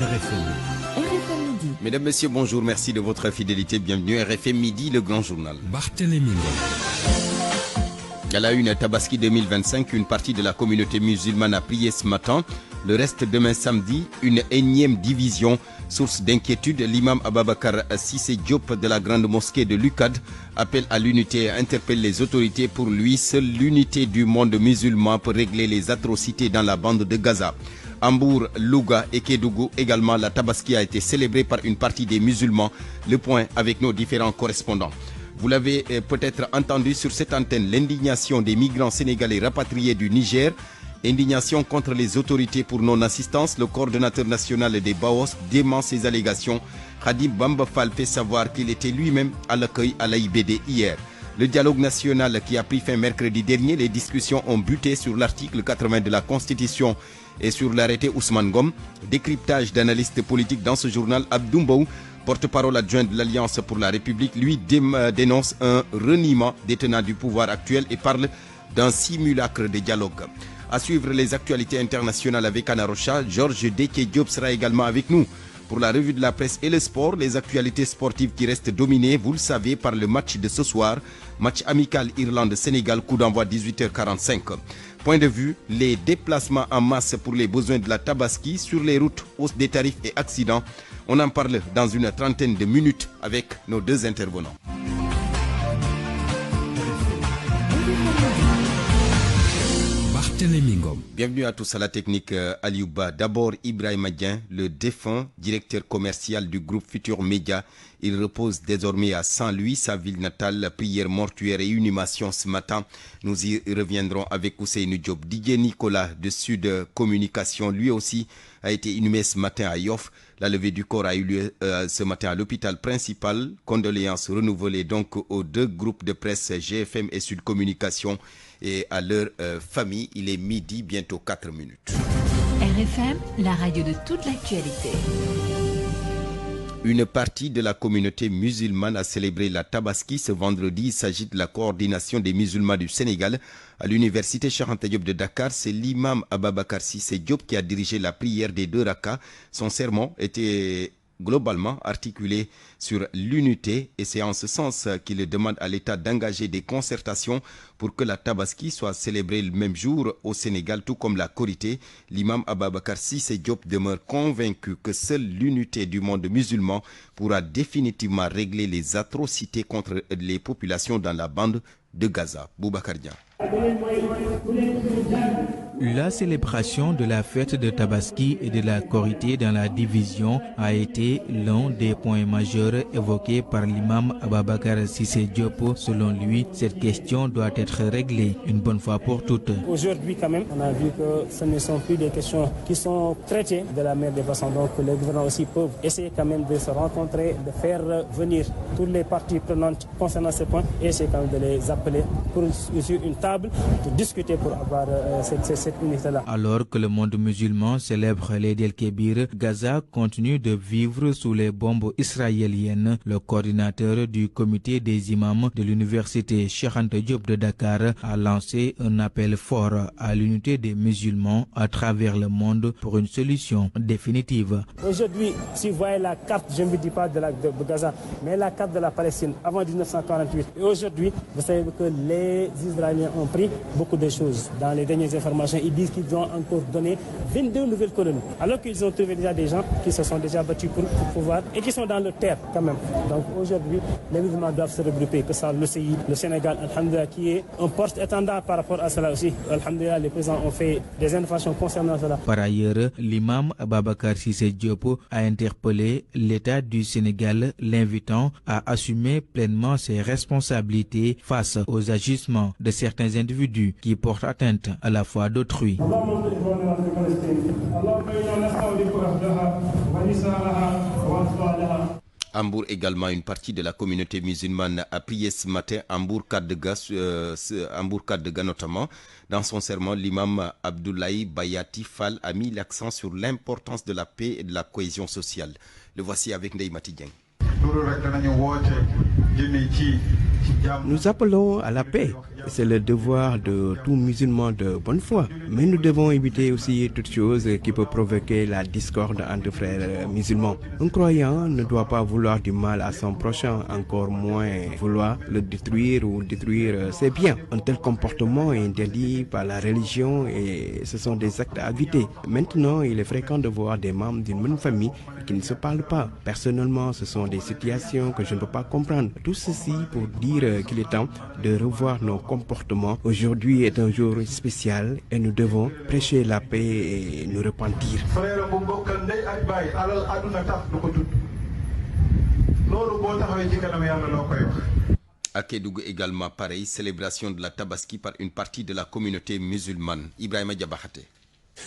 RFM Midi. Mesdames, Messieurs, bonjour, merci de votre fidélité. Bienvenue à RFM Midi, le grand journal. Barthélémy. À la une, Tabaski 2025, une partie de la communauté musulmane a prié ce matin. Le reste demain samedi, une énième division. Source d'inquiétude, l'imam Ababakar Cissé Diop de la grande mosquée de l'UCAD appelle à l'unité et interpelle les autorités. Pour lui, seule l'unité du monde musulman peut régler les atrocités dans la bande de Gaza. Hambourg, Louga et Kédougou également, la Tabaski a été célébrée par une partie des musulmans. Le point avec nos différents correspondants. Vous l'avez peut-être entendu sur cette antenne, l'indignation des migrants sénégalais rapatriés du Niger. Indignation contre les autorités pour non-assistance. Le coordonnateur national des Baos dément ces allégations. Khadib Bamba Fall fait savoir qu'il était lui-même à l'accueil à l'AIBD hier. Le dialogue national qui a pris fin mercredi dernier, les discussions ont buté sur l'article 80 de la Constitution et sur l'arrêté Ousmane Gom. Décryptage d'analystes politiques dans ce journal. Abdoumbaou, porte-parole adjoint de l'Alliance pour la République, lui dénonce un reniement des tenants du pouvoir actuel et parle d'un simulacre de dialogue. À suivre les actualités internationales avec Anna Rocha, Georges Détié Diop sera également avec nous. Pour la revue de la presse et le sport, les actualités sportives qui restent dominées, vous le savez, par le match de ce soir. Match amical Irlande-Sénégal, coup d'envoi 18h45. Point de vue, les déplacements en masse pour les besoins de la Tabaski sur les routes, hausse des tarifs et accidents. On en parle dans une trentaine de minutes avec nos deux intervenants. Bienvenue à tous à la technique Aliouba. D'abord Ibrahima Dieng, le défunt directeur commercial du groupe Futur Média. Il repose désormais à Saint-Louis, sa ville natale. Prière mortuaire et inhumation ce matin. Nous y reviendrons avec Ousseynou Diop. Didier Nicolas de Sud Communication, lui aussi a été inhumé ce matin à Yoff. La levée du corps a eu lieu ce matin à l'hôpital principal. Condoléances renouvelées donc aux deux groupes de presse GFM et Sud Communication et à leur famille. Il est midi, bientôt 4 minutes. RFM, la radio de toute l'actualité. Une partie de la communauté musulmane a célébré la Tabaski ce vendredi. Il s'agit de la coordination des musulmans du Sénégal. À l'université Cheikh Anta Diop de Dakar, c'est l'imam Ababakar Cissé Diop qui a dirigé la prière des 2 rakas. Son sermon était globalement articulé sur l'unité et c'est en ce sens qu'il demande à l'État d'engager des concertations pour que la Tabaski soit célébrée le même jour au Sénégal, tout comme la Korité. L'imam Ababakar Cissé Diop demeure convaincu que seule l'unité du monde musulman pourra définitivement régler les atrocités contre les populations dans la bande de Gaza. Boubacar Dia. La célébration de la fête de Tabaski et de la Korité dans la division a été l'un des points majeurs évoqués par l'imam Ababakar Cissé Diop. Selon lui, cette question doit être réglée une bonne fois pour toutes. Aujourd'hui, quand même, on a vu que ce ne sont plus des questions qui sont traitées de la meilleure des façons. Donc, les gouvernants aussi peuvent essayer quand même de se rencontrer, de faire venir toutes les parties prenantes concernant ce point et essayer quand même de les appeler sur une table pour discuter pour avoir cette unité-là. Alors que le monde musulman célèbre l'Eid el-Kébir, Gaza continue de vivre sous les bombes israéliennes. Le coordinateur du comité des imams de l'université Cheikh Anta Diop de Dakar a lancé un appel fort à l'unité des musulmans à travers le monde pour une solution définitive. Aujourd'hui, si vous voyez la carte, je ne vous dis pas de Gaza, mais la carte de la Palestine avant 1948. Et aujourd'hui, vous savez que les Israéliens ont pris beaucoup de choses. Dans les dernières informations, ils disent qu'ils ont encore donné 22 nouvelles colonies. Alors qu'ils ont trouvé déjà des gens qui se sont déjà battus pour pouvoir et qui sont dans le terre quand même. Donc aujourd'hui, les musulmans doivent se regrouper, que ce soit l'OCI, le Sénégal, alhamdoulilah, qui est un porte-étendard par rapport à cela aussi. Alhamdoulilah, les présidents ont fait des informations concernant cela. Par ailleurs, l'imam Ababakar Cissé Diop a interpellé l'État du Sénégal, l'invitant à assumer pleinement ses responsabilités face aux agissements de certains individus qui portent atteinte à la foi d'autrui. Hambourg également, une partie de la communauté musulmane a prié ce matin Hambourg Kadega notamment. Dans son sermon, l'imam Abdoulaye Bayati Fall a mis l'accent sur l'importance de la paix et de la cohésion sociale. Le voici avec Ndeye Mati Dieng. Nous appelons à la paix, C'est le devoir de tout musulman de bonne foi. Mais nous devons éviter aussi toute chose qui peut provoquer la discorde entre frères musulmans. Un croyant ne doit pas vouloir du mal à son prochain, encore moins vouloir le détruire ou détruire ses biens. Un tel comportement est interdit par la religion et ce sont des actes à éviter. Maintenant, il est fréquent de voir des membres d'une même famille qui ne se parlent pas. Personnellement, ce sont des situations que je ne peux pas comprendre. Tout ceci pour dire qu'il est temps de revoir nos comportements. Aujourd'hui est un jour spécial et nous devons prêcher la paix et nous repentir. À Kédougou également, pareil, célébration de la Tabaski par une partie de la communauté musulmane. Ibrahima Diabakhate.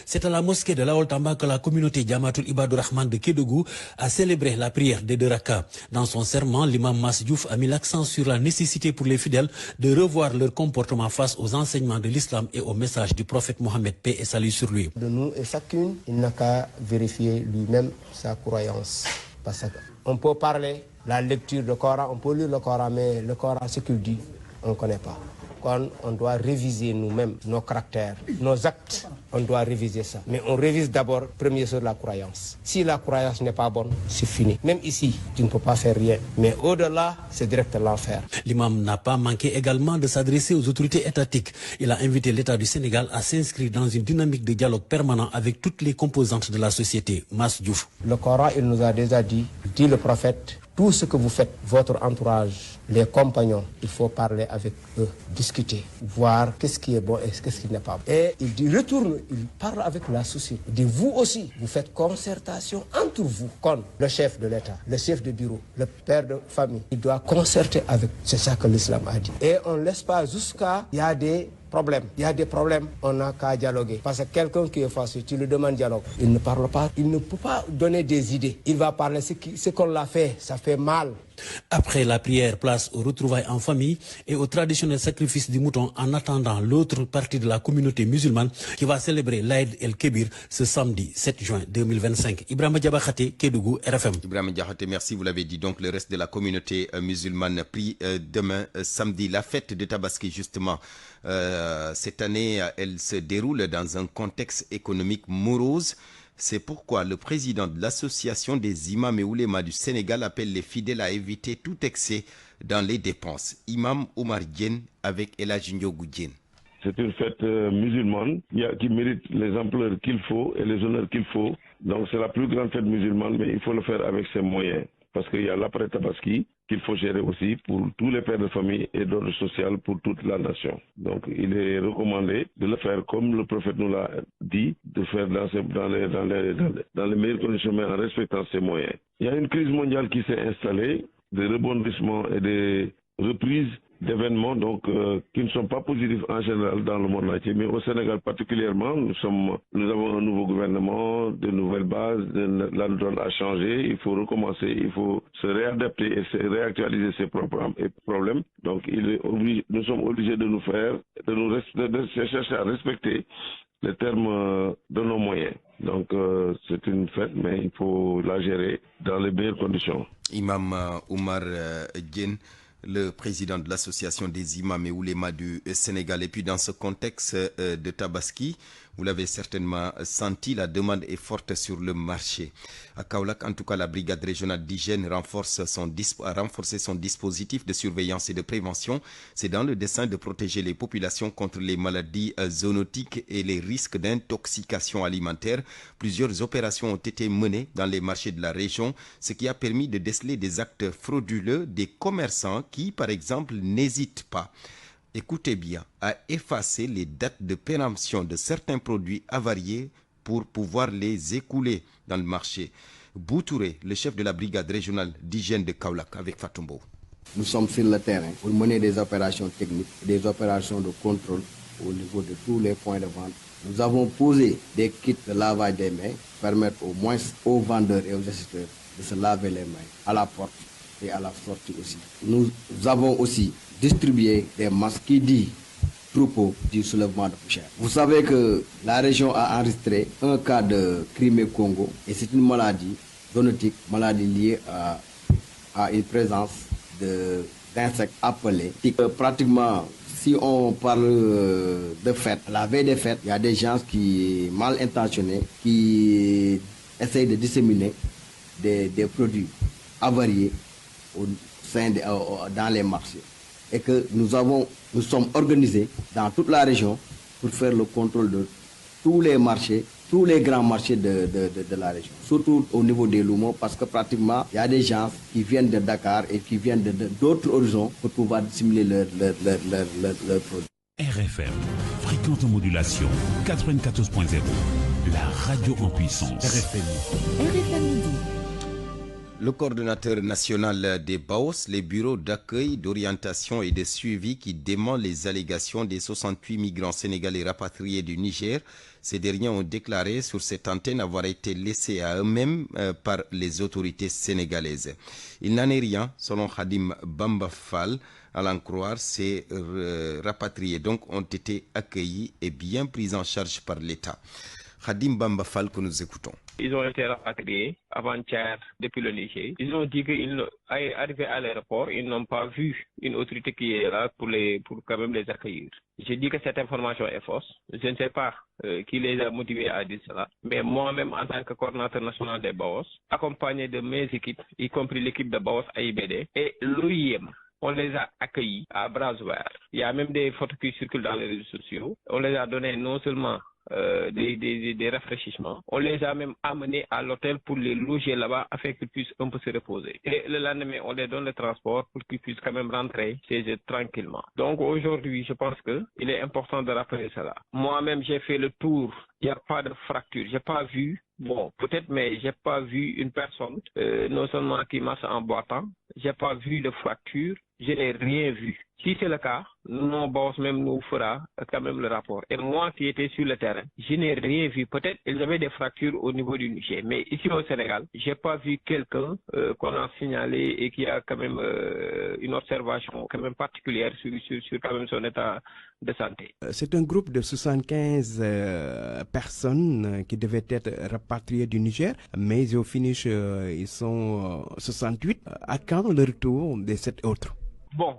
C'est à la mosquée de Laol-Tamba que la communauté Jamatul Ibadou Rahman de Kédougou a célébré la prière des 2 rakas. Dans son serment, l'imam Mas Diouf a mis l'accent sur la nécessité pour les fidèles de revoir leur comportement face aux enseignements de l'islam et au message du prophète Mohammed, paix et salut sur lui. De nous et chacune, il n'a qu'à vérifier lui-même sa croyance. Parce qu'on peut parler, la lecture du Coran, on peut lire le Coran, mais le Coran, ce qu'il dit, on ne connaît pas. Quand on doit réviser nous-mêmes nos caractères, nos actes, on doit réviser ça. Mais on révise d'abord, premier sur la croyance. Si la croyance n'est pas bonne, c'est fini. Même ici, tu ne peux pas faire rien. Mais au-delà, c'est direct l'enfer. L'imam n'a pas manqué également de s'adresser aux autorités étatiques. Il a invité l'État du Sénégal à s'inscrire dans une dynamique de dialogue permanent avec toutes les composantes de la société. Mas Diouf. Le Coran, il nous a déjà dit le prophète, tout ce que vous faites, votre entourage, les compagnons, il faut parler avec eux, discuter, voir qu'est-ce qui est bon et qu'est-ce qui n'est pas bon. Et il dit, retourne, il parle avec la société. Il dit, vous aussi, vous faites concertation entre vous, comme le chef de l'État, le chef de bureau, le père de famille. Il doit concerter avec, c'est ça que l'islam a dit. Et on ne laisse pas jusqu'à, il y a des problèmes. Il y a des problèmes, on n'a qu'à dialoguer. Parce que quelqu'un qui est fâché, tu lui demandes dialogue. Il ne parle pas, il ne peut pas donner des idées. Il va parler ce qu'on l'a fait, ça fait mal. Après la prière, place aux retrouvailles en famille et au traditionnel sacrifice du mouton en attendant l'autre partie de la communauté musulmane qui va célébrer l'Aïd el-Kébir ce samedi 7 juin 2025. Ibrahima Diabakhate, Kédougou, RFM. Ibrahima Diabakhate, merci. Vous l'avez dit, donc le reste de la communauté musulmane prie demain samedi. La fête de Tabaski, justement, cette année, elle se déroule dans un contexte économique morose. C'est pourquoi le président de l'association des imams et oulémas du Sénégal appelle les fidèles à éviter tout excès dans les dépenses. Imam Omar Diène avec El Hadji Ndiogou Diène. C'est une fête musulmane qui mérite les ampleurs qu'il faut et les honneurs qu'il faut. Donc c'est la plus grande fête musulmane, mais il faut le faire avec ses moyens. Parce qu'il y a l'après-Tabaski qu'il faut gérer aussi pour tous les pères de famille et d'ordre social pour toute la nation. Donc il est recommandé de le faire comme le prophète nous l'a dit, de faire dans les meilleures conditions, mais en respectant ses moyens. Il y a une crise mondiale qui s'est installée, des rebondissements et des reprises d'événements qui ne sont pas positifs en général dans le monde entier, mais au Sénégal particulièrement, nous avons un nouveau gouvernement, de nouvelles bases, la donne a changé, il faut recommencer, il faut se réadapter et se réactualiser ces problèmes. Donc nous sommes obligés de chercher à respecter les termes de nos moyens. Donc c'est une fête, mais il faut la gérer dans les meilleures conditions. Imam Omar Diène, le président de l'association des imams et oulémas du Sénégal. Et puis dans ce contexte de Tabaski, vous l'avez certainement senti, la demande est forte sur le marché. À Kaolack, en tout cas, la brigade régionale d'hygiène a renforcé son dispositif de surveillance et de prévention. C'est dans le dessein de protéger les populations contre les maladies zoonotiques et les risques d'intoxication alimentaire. Plusieurs opérations ont été menées dans les marchés de la région, ce qui a permis de déceler des actes frauduleux des commerçants qui, par exemple, n'hésitent pas, écoutez bien, à effacer les dates de péremption de certains produits avariés pour pouvoir les écouler dans le marché. Boutouré, le chef de la brigade régionale d'hygiène de Kaolack, avec Fatumbo. Nous sommes sur le terrain pour mener des opérations techniques, des opérations de contrôle au niveau de tous les points de vente. Nous avons posé des kits de lavage des mains, permettre au moins aux vendeurs et aux acheteurs de se laver les mains à la porte et à la sortie aussi. Nous avons aussi distribué des masques qui disent troupeau du soulèvement de poussière. Vous savez que la région a enregistré un cas de Crimée-Congo et c'est une maladie zoonotique, maladie liée à une présence d'insectes appelés. Pratiquement si on parle de fête, la veille des fêtes, il y a des gens qui mal intentionnés qui essayent de disséminer des produits avariés dans les marchés. Et que nous sommes organisés dans toute la région pour faire le contrôle de tous les marchés, tous les grands marchés de la région, surtout au niveau des Lumo, parce que pratiquement, il y a des gens qui viennent de Dakar et qui viennent d'autres horizons pour pouvoir dissimuler leurs produits. RFM, fréquente modulation 94.0, la radio en puissance. RFM Midi. Le coordonnateur national des BAOS, les bureaux d'accueil, d'orientation et de suivi qui dément les allégations des 68 migrants sénégalais rapatriés du Niger. Ces derniers ont déclaré sur cette antenne avoir été laissés à eux-mêmes par les autorités sénégalaises. Il n'en est rien, selon Khadim Bamba Fall. À l'en croire, ces rapatriés donc ont été accueillis et bien pris en charge par l'État. Khadim Bamba Fall que nous écoutons. Ils ont été rapatriés avant-hier depuis le Niger. Ils ont dit qu'arrivés à l'aéroport, ils n'ont pas vu une autorité qui est là pour quand même les accueillir. J'ai dit que cette information est fausse. Je ne sais pas qui les a motivés à dire cela. Mais moi-même, en tant que coordinateur national des BAOS, accompagné de mes équipes, y compris l'équipe de BAOS AIBD et l'OIM, on les a accueillis à bras ouverts. Il y a même des photos qui circulent dans les réseaux sociaux. On les a donné non seulement des rafraîchissements. On les a même amenés à l'hôtel pour les loger là-bas afin qu'ils puissent un peu se reposer. Et le lendemain, on les donne le transport pour qu'ils puissent quand même rentrer chez eux tranquillement. Donc aujourd'hui, je pense qu'il est important de rappeler cela. Moi-même, j'ai fait le tour. Il n'y a pas de fracture. J'ai pas vu, bon, peut-être, mais j'ai pas vu une personne, non seulement qui marche en boitant, j'ai pas vu de fracture, je n'ai rien vu. Si c'est le cas, nos boss même nous fera quand même le rapport. Et moi qui étais sur le terrain, je n'ai rien vu. Peut-être qu'ils avaient des fractures au niveau du Niger. Mais ici au Sénégal, j'ai pas vu quelqu'un qu'on a signalé et qui a quand même une observation quand même particulière sur quand même son état de santé. C'est un groupe de 75 personnes qui devaient être rapatriées du Niger, mais au finish, ils sont 68. À quand le retour de 7 autres? Bon,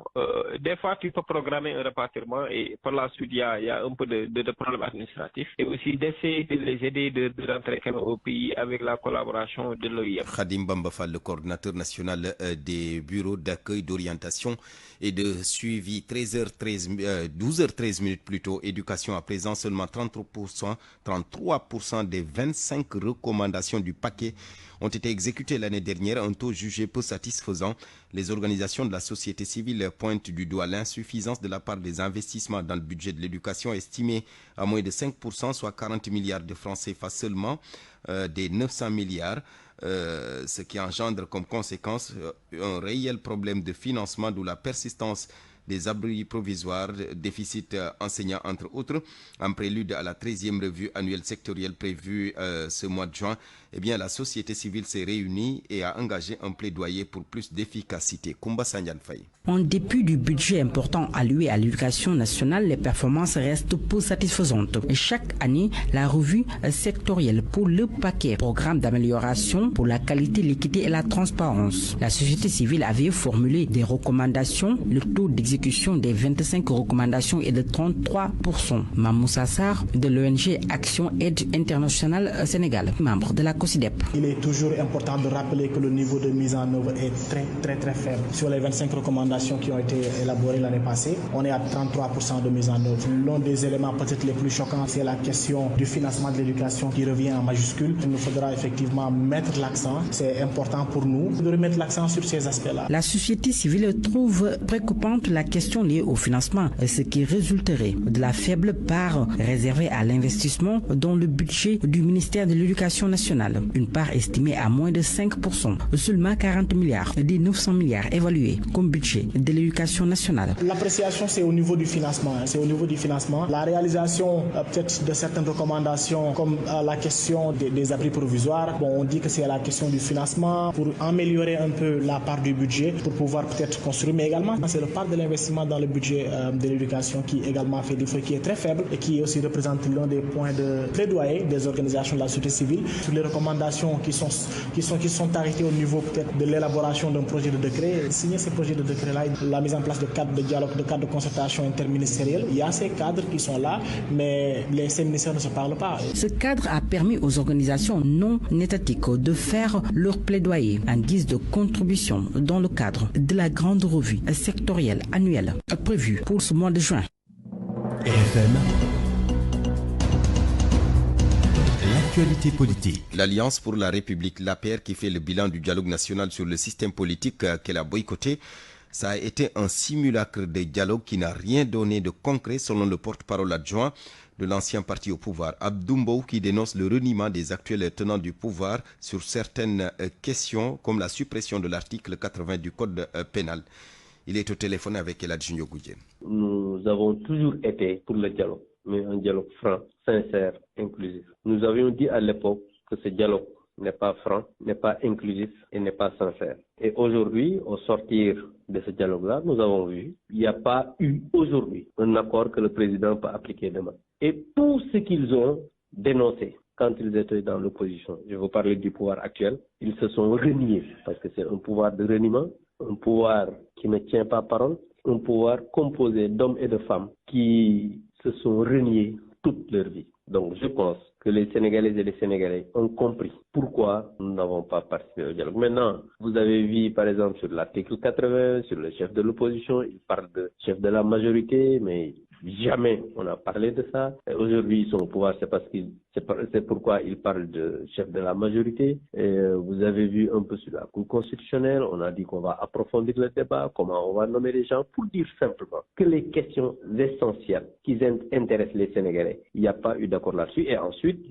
des fois, tu peux programmer un rapatriement et par la suite, il y a un peu de problèmes administratifs et aussi d'essayer de les aider de rentrer au pays avec la collaboration de l'OIM. Khadim Bamba Fall, le coordinateur national des bureaux d'accueil, d'orientation et de suivi. 12h13 minutes plus tôt, éducation à présent, seulement 33% des 25 recommandations du paquet ont été exécutées l'année dernière, un taux jugé peu satisfaisant. Les organisations de la société civile pointent du doigt l'insuffisance de la part des investissements dans le budget de l'éducation estimé à moins de 5%, soit 40 milliards de francs CFA seulement, des 900 milliards. Ce qui engendre comme conséquence un réel problème de financement, d'où la persistance des abris provisoires, déficit enseignant entre autres. En prélude à la 13e revue annuelle sectorielle prévue ce mois de juin, eh bien, la société civile s'est réunie et a engagé un plaidoyer pour plus d'efficacité. Koumba Sanyan Faye. En dépit du budget important alloué à l'éducation nationale, les performances restent peu satisfaisantes. Et chaque année, la revue sectorielle pour le paquet programme d'amélioration pour la qualité, l'équité et la transparence. La société civile avait formulé des recommandations. Le taux d'exécution des 25 recommandations est de 33%. Mamou Sassar de l'ONG Action Aide Internationale Sénégal, membre de la COSIDEP. Il est toujours important de rappeler que le niveau de mise en œuvre est très faible. Sur les 25 recommandations qui ont été élaborées l'année passée, on est à 33% de mise en œuvre. L'un des éléments peut-être les plus choquants, c'est la question du financement de l'éducation qui revient en majuscule. Il nous faudra effectivement mettre l'accent, c'est important pour nous, de remettre l'accent sur ces aspects-là. La société civile trouve préoccupante la question liée au financement, ce qui résulterait de la faible part réservée à l'investissement dans le budget du ministère de l'Éducation nationale. Une part estimée à moins de 5%, seulement 40 milliards des 900 milliards évalués comme budget de l'éducation nationale. L'appréciation, c'est au niveau du financement. La réalisation peut-être de certaines recommandations comme la question des abris provisoires. Bon, on dit que c'est la question du financement pour améliorer un peu la part du budget pour pouvoir peut-être construire, mais également c'est le part de l'investissement. investissement dans le budget de l'éducation qui également fait défaut, qui est très faible et qui aussi représente l'un des points de plaidoyer des organisations de la société civile sur les recommandations qui sont arrêtées au niveau peut-être de l'élaboration d'un projet de décret. Signer ces projets de décret-là, la mise en place de cadres de dialogue, de cadres de concertation interministérielle, il y a ces cadres qui sont là, mais ces ministères ne se parlent pas. Ce cadre a permis aux organisations non étatiques de faire leur plaidoyer en guise de contribution dans le cadre de la grande revue sectorielle annuelle prévue pour ce mois de juin. RFM, l'actualité politique. L'Alliance pour la République, l'APR, qui fait le bilan du dialogue national sur le système politique qu'elle a boycotté, ça a été un simulacre de dialogue qui n'a rien donné de concret selon le porte-parole adjoint de l'ancien parti au pouvoir, Abdou Mbow, qui dénonce le reniement des actuels tenants du pouvoir sur certaines questions comme la suppression de l'article 80 du code pénal. Il est au téléphone avec Eladji Goudjen. Nous avons toujours été pour le dialogue, mais un dialogue franc, sincère, inclusif. Nous avions dit à l'époque que ce dialogue n'est pas franc, n'est pas inclusif et n'est pas sincère. Et aujourd'hui, au sortir de ce dialogue-là, nous avons vu qu'il n'y a pas eu aujourd'hui un accord que le président peut appliquer demain. Et tout ce qu'ils ont dénoncé quand ils étaient dans l'opposition, je vous parler du pouvoir actuel, ils se sont reniés parce que c'est un pouvoir de reniement, un pouvoir qui ne tient pas parole, un pouvoir composé d'hommes et de femmes qui se sont reniés toute leur vie. Donc je pense que les Sénégalaises et les Sénégalais ont compris pourquoi nous n'avons pas participé au dialogue. Maintenant, vous avez vu par exemple sur l'article 80, sur le chef de l'opposition, il parle de chef de la majorité, mais jamais on n'a parlé de ça. Aujourd'hui, ils sont au pouvoir, c'est pourquoi ils parlent de chef de la majorité. Et vous avez vu un peu sur la Cour constitutionnelle, on a dit qu'on va approfondir le débat, comment on va nommer les gens, pour dire simplement que les questions essentielles qui intéressent les Sénégalais, il n'y a pas eu d'accord là-dessus. Et ensuite,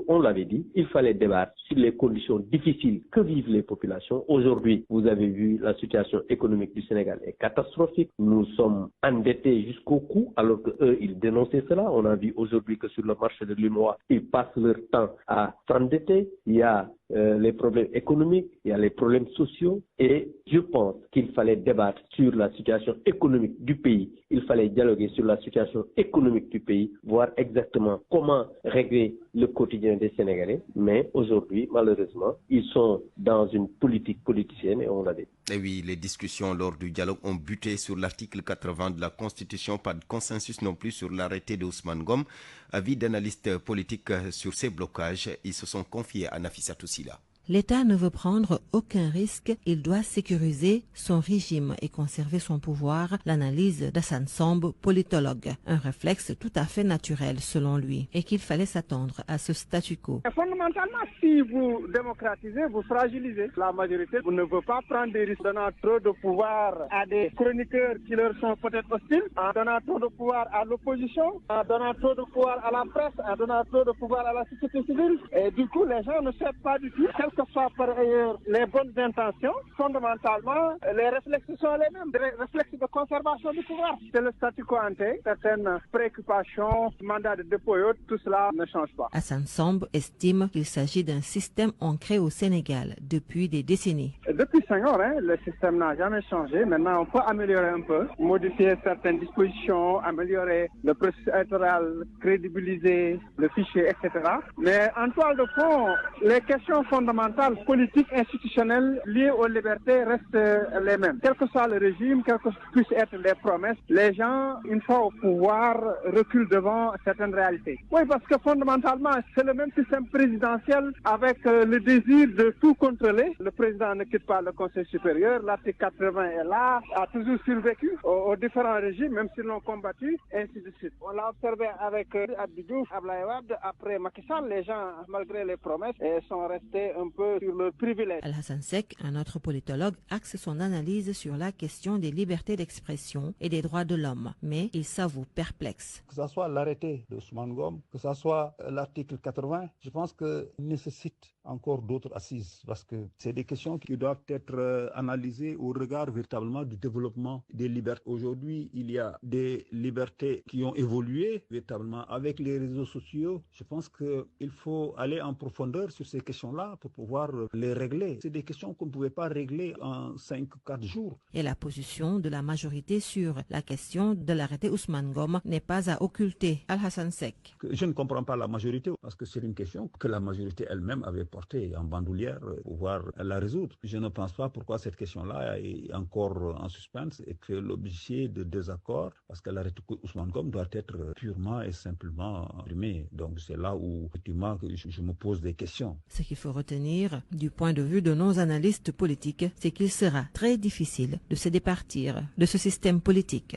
on l'avait dit, il fallait débattre sur les conditions difficiles que vivent les populations. Aujourd'hui, vous avez vu, la situation économique du Sénégal est catastrophique. Nous sommes endettés jusqu'au cou, alors qu'eux, ils dénonçaient cela. On a vu aujourd'hui que sur le marché de l'UMOA, ils passent leur temps à s'endetter. Il y a les problèmes économiques, il y a les problèmes sociaux et je pense qu'il fallait débattre sur la situation économique du pays. Il fallait dialoguer sur la situation économique du pays, voir exactement comment régler le quotidien des Sénégalais. Mais aujourd'hui, malheureusement, ils sont dans une politique politicienne et on l'a dit. Et oui, les discussions lors du dialogue ont buté sur l'article 80 de la Constitution, pas de consensus non plus sur l'arrêté de Ousmane Ngom. Avis d'analystes politiques sur ces blocages, ils se sont confiés à Nafissatou Sila. L'État ne veut prendre aucun risque, il doit sécuriser son régime et conserver son pouvoir, l'analyse d'Hassan Samb, politologue. Un réflexe tout à fait naturel selon lui, et qu'il fallait s'attendre à ce statu quo. Fondamentalement, si vous démocratisez, vous fragilisez la majorité. Vous ne veut pas prendre des risques, donnant trop de pouvoir à des chroniqueurs qui leur sont peut-être hostiles, en donnant trop de pouvoir à l'opposition, en donnant trop de pouvoir à la presse, en donnant trop de pouvoir à la société civile. Et du coup, les gens ne savent pas du tout, que ce soit par ailleurs les bonnes intentions, fondamentalement, les réflexes sont les mêmes, des réflexes de conservation du pouvoir. C'est le statu quo ante, certaines préoccupations, mandat de dépôt et autres, tout cela ne change pas. Hassan Samb estime qu'il s'agit d'un système ancré au Sénégal depuis des décennies. Depuis 5 ans, le système n'a jamais changé. Maintenant, on peut améliorer un peu, modifier certaines dispositions, améliorer le processus électoral, crédibiliser le fichier, etc. Mais en toile de fond, les questions fondamentales politiques, institutionnelles liées aux libertés restent les mêmes. Quel que soit le régime, quelles que puissent être les promesses, les gens, une fois au pouvoir, reculent devant certaines réalités. Oui, parce que fondamentalement, c'est le même système présidentiel avec le désir de tout contrôler. Le président ne quitte pas le Conseil supérieur, l'article 80 est là, a toujours survécu aux différents régimes, même s'ils l'ont combattu, et ainsi de suite. On l'a observé avec Abdou Diouf, Abdoulaye Wade, après Macky Sall, les gens, malgré les promesses, sont restés un peu sur le privilège. Al-Hassan Seck, un autre politologue, axe son analyse sur la question des libertés d'expression et des droits de l'homme, mais il s'avoue perplexe. Que ce soit l'arrêté de Ousmane Ngom, que ce soit l'article 80, je pense qu'il nécessite encore d'autres assises parce que c'est des questions qui doivent être analysées au regard véritablement du développement des libertés. Aujourd'hui, il y a des libertés qui ont évolué véritablement avec les réseaux sociaux. Je pense qu'il faut aller en profondeur sur ces questions-là pour pouvoir pouvoir les régler. C'est des questions qu'on ne pouvait pas régler en 5-4 jours. Et la position de la majorité sur la question de l'arrêté Ousmane Ngom n'est pas à occulter. Al-Hassan Seck. Je ne comprends pas la majorité parce que c'est une question que la majorité elle-même avait portée en bandoulière pour pouvoir la résoudre. Je ne pense pas pourquoi cette question-là est encore en suspens et fait l'objet de désaccords parce que l'arrêté Ousmane Ngom doit être purement et simplement imprimé. Donc c'est là où effectivement je me pose des questions. Ce qu'il faut retenir du point de vue de nos analystes politiques, c'est qu'il sera très difficile de se départir de ce système politique.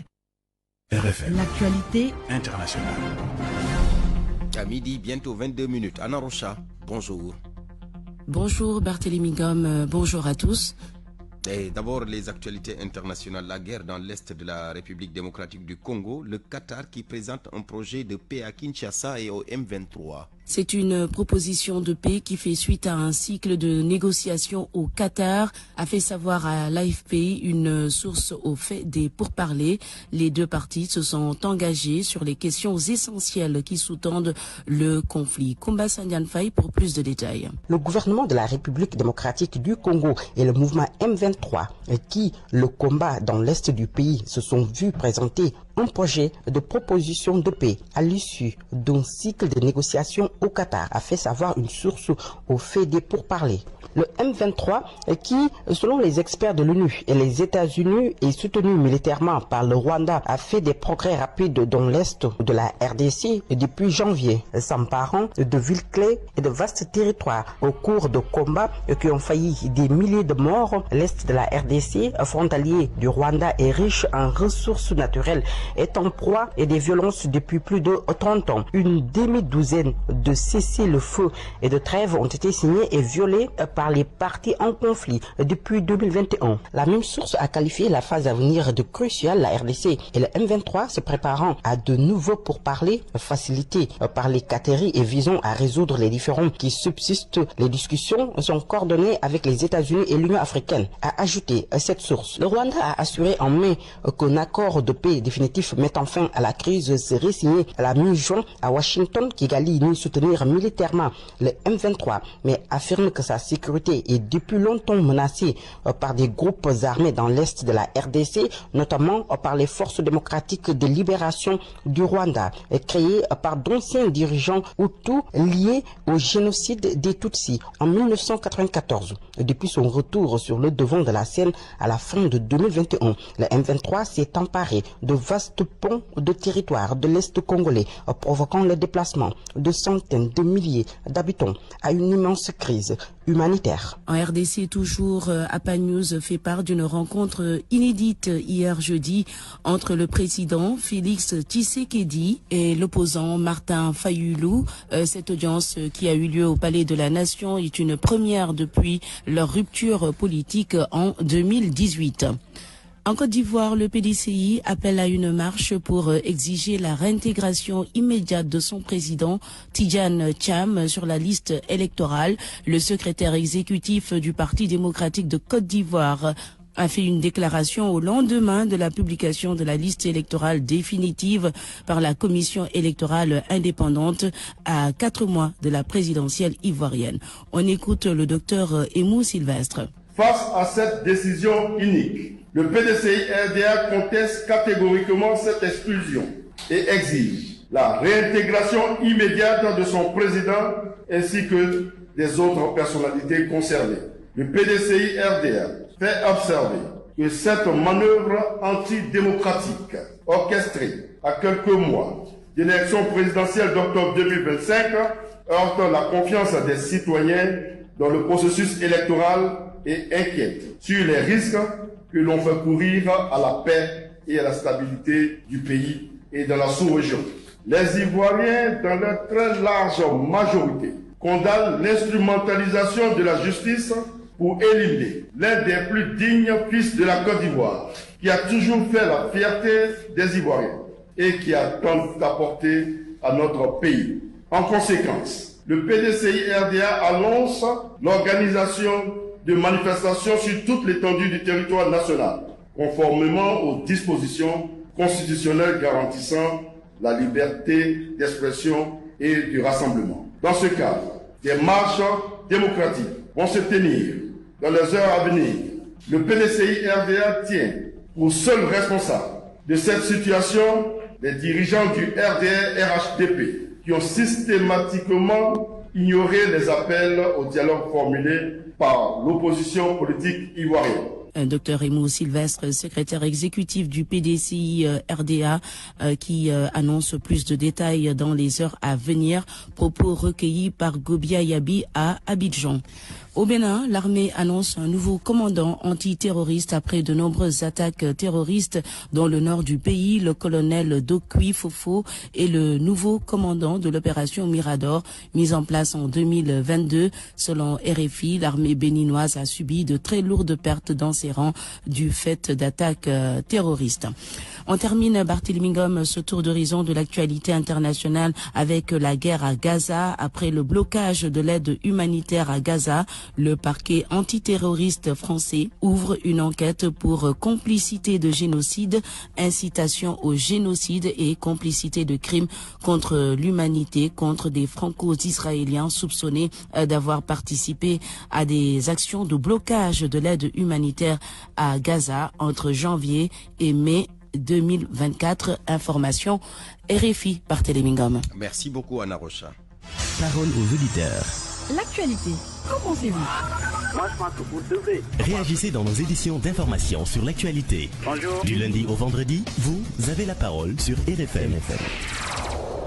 RFM. L'actualité internationale. À midi, bientôt 22 minutes. Anna Rocha, bonjour. Bonjour Barthélémy Ngom, bonjour à tous. Et d'abord, les actualités internationales. La guerre dans l'est de la République démocratique du Congo, le Qatar qui présente un projet de paix à Kinshasa et au M23. C'est une proposition de paix qui fait suite à un cycle de négociations au Qatar, a fait savoir à l'AFP une source au fait des pourparlers. Les deux parties se sont engagées sur les questions essentielles qui sous-tendent le conflit. Koumba Sandiane Faye pour plus de détails. Le gouvernement de la République démocratique du Congo et le mouvement M23 qui le combat dans l'est du pays se sont vus présenter un projet de proposition de paix à l'issue d'un cycle de négociations au Qatar, a fait savoir une source au fait des pourparlers. Le M23 qui, selon les experts de l'ONU et les États-Unis, est soutenu militairement par le Rwanda, a fait des progrès rapides dans l'est de la RDC depuis janvier, s'emparant de villes clés et de vastes territoires au cours de combats qui ont failli des milliers de morts. L'est de la RDC, frontalier du Rwanda, est riche en ressources naturelles, est en proie et des violences depuis plus de 30 ans. Une demi-douzaine de cessez-le-feu et de trêves ont été signés et violés par les parties en conflit depuis 2021. La même source a qualifié la phase à venir de cruciale. La RDC et le M23 se préparant à de nouveaux pourparlers facilités par les Qataris et visant à résoudre les différends qui subsistent. Les discussions sont coordonnées avec les États-Unis et l'Union africaine, a ajouté cette source. Le Rwanda a assuré en mai qu'un accord de paix définitif mettant fin à la crise serait signé à la mi-juin à Washington. Kigali nie soutenir militairement le M23, mais affirme que sa sécurité est depuis longtemps menacée par des groupes armés dans l'est de la RDC, notamment par les forces démocratiques de libération du Rwanda, créées par d'anciens dirigeants hutus liés au génocide des Tutsis en 1994. Depuis son retour sur le devant de la scène à la fin de 2021, le M23 s'est emparé de vastes ponts de territoire de l'Est congolais, provoquant le déplacement de centaines de milliers d'habitants à une immense crise humanitaire. En RDC, toujours, APA News fait part d'une rencontre inédite hier jeudi entre le président Félix Tshisekedi et l'opposant Martin Fayulu. Cette audience qui a eu lieu au Palais de la Nation est une première depuis leur rupture politique en 2018. En Côte d'Ivoire, le PDCI appelle à une marche pour exiger la réintégration immédiate de son président Tidjane Thiam sur la liste électorale. Le secrétaire exécutif du Parti démocratique de Côte d'Ivoire a fait une déclaration au lendemain de la publication de la liste électorale définitive par la commission électorale indépendante à 4 mois de la présidentielle ivoirienne. On écoute le docteur Emou Sylvestre. Face à cette décision inique, le PDCI-RDA conteste catégoriquement cette exclusion et exige la réintégration immédiate de son président ainsi que des autres personnalités concernées. Le PDCI-RDA fait observer que cette manœuvre antidémocratique orchestrée à quelques mois de l'élection présidentielle d'octobre 2025 heurte la confiance des citoyens dans le processus électoral et inquiète sur les risques que l'on fait courir à la paix et à la stabilité du pays et de la sous-région. Les Ivoiriens, dans leur très large majorité, condamnent l'instrumentalisation de la justice pour éliminer l'un des plus dignes fils de la Côte d'Ivoire, qui a toujours fait la fierté des Ivoiriens et qui a tant apporté à notre pays. En conséquence, le PDCI-RDA annonce l'organisation de manifestations sur toute l'étendue du territoire national, conformément aux dispositions constitutionnelles garantissant la liberté d'expression et du rassemblement. Dans ce cadre, des marches démocratiques vont se tenir dans les heures à venir, le PDCI-RDA tient pour seul responsable de cette situation les dirigeants du RDR-RHDP qui ont systématiquement ignoré les appels au dialogue formulés par l'opposition politique ivoirienne. Dr Raymond Sylvestre, secrétaire exécutif du PDCI RDA, qui annonce plus de détails dans les heures à venir. Propos recueillis par Gobia Yabi à Abidjan. Au Bénin, l'armée annonce un nouveau commandant antiterroriste après de nombreuses attaques terroristes dans le nord du pays. Le colonel Dokui Fofo est le nouveau commandant de l'opération Mirador, mise en place en 2022. Selon RFI, l'armée béninoise a subi de très lourdes pertes dans ses rangs du fait d'attaques terroristes. On termine, Barthélémy Ngom, ce tour d'horizon de l'actualité internationale avec la guerre à Gaza. Après le blocage de l'aide humanitaire à Gaza, le parquet antiterroriste français ouvre une enquête pour complicité de génocide, incitation au génocide et complicité de crimes contre l'humanité contre des franco-israéliens soupçonnés d'avoir participé à des actions de blocage de l'aide humanitaire à Gaza entre janvier et mai 2024. Information RFI par Télémingom. Merci beaucoup Anna Rocha. Parole aux auditeurs. L'actualité, qu'en pensez-vous? Moi, je pense que vous devez. Réagissez dans nos éditions d'information sur l'actualité. Bonjour. Du lundi au vendredi, vous avez la parole sur RFM.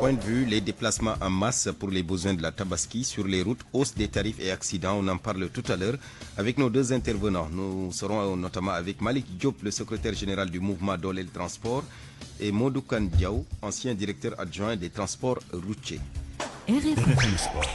Point de vue, les déplacements en masse pour les besoins de la Tabaski sur les routes, hausse des tarifs et accidents, on en parle tout à l'heure avec nos deux intervenants. Nous serons notamment avec Malik Diop, le secrétaire général du mouvement Dolel Transport, et Modoukan Diaw, ancien directeur adjoint des transports routiers. RFM Sport.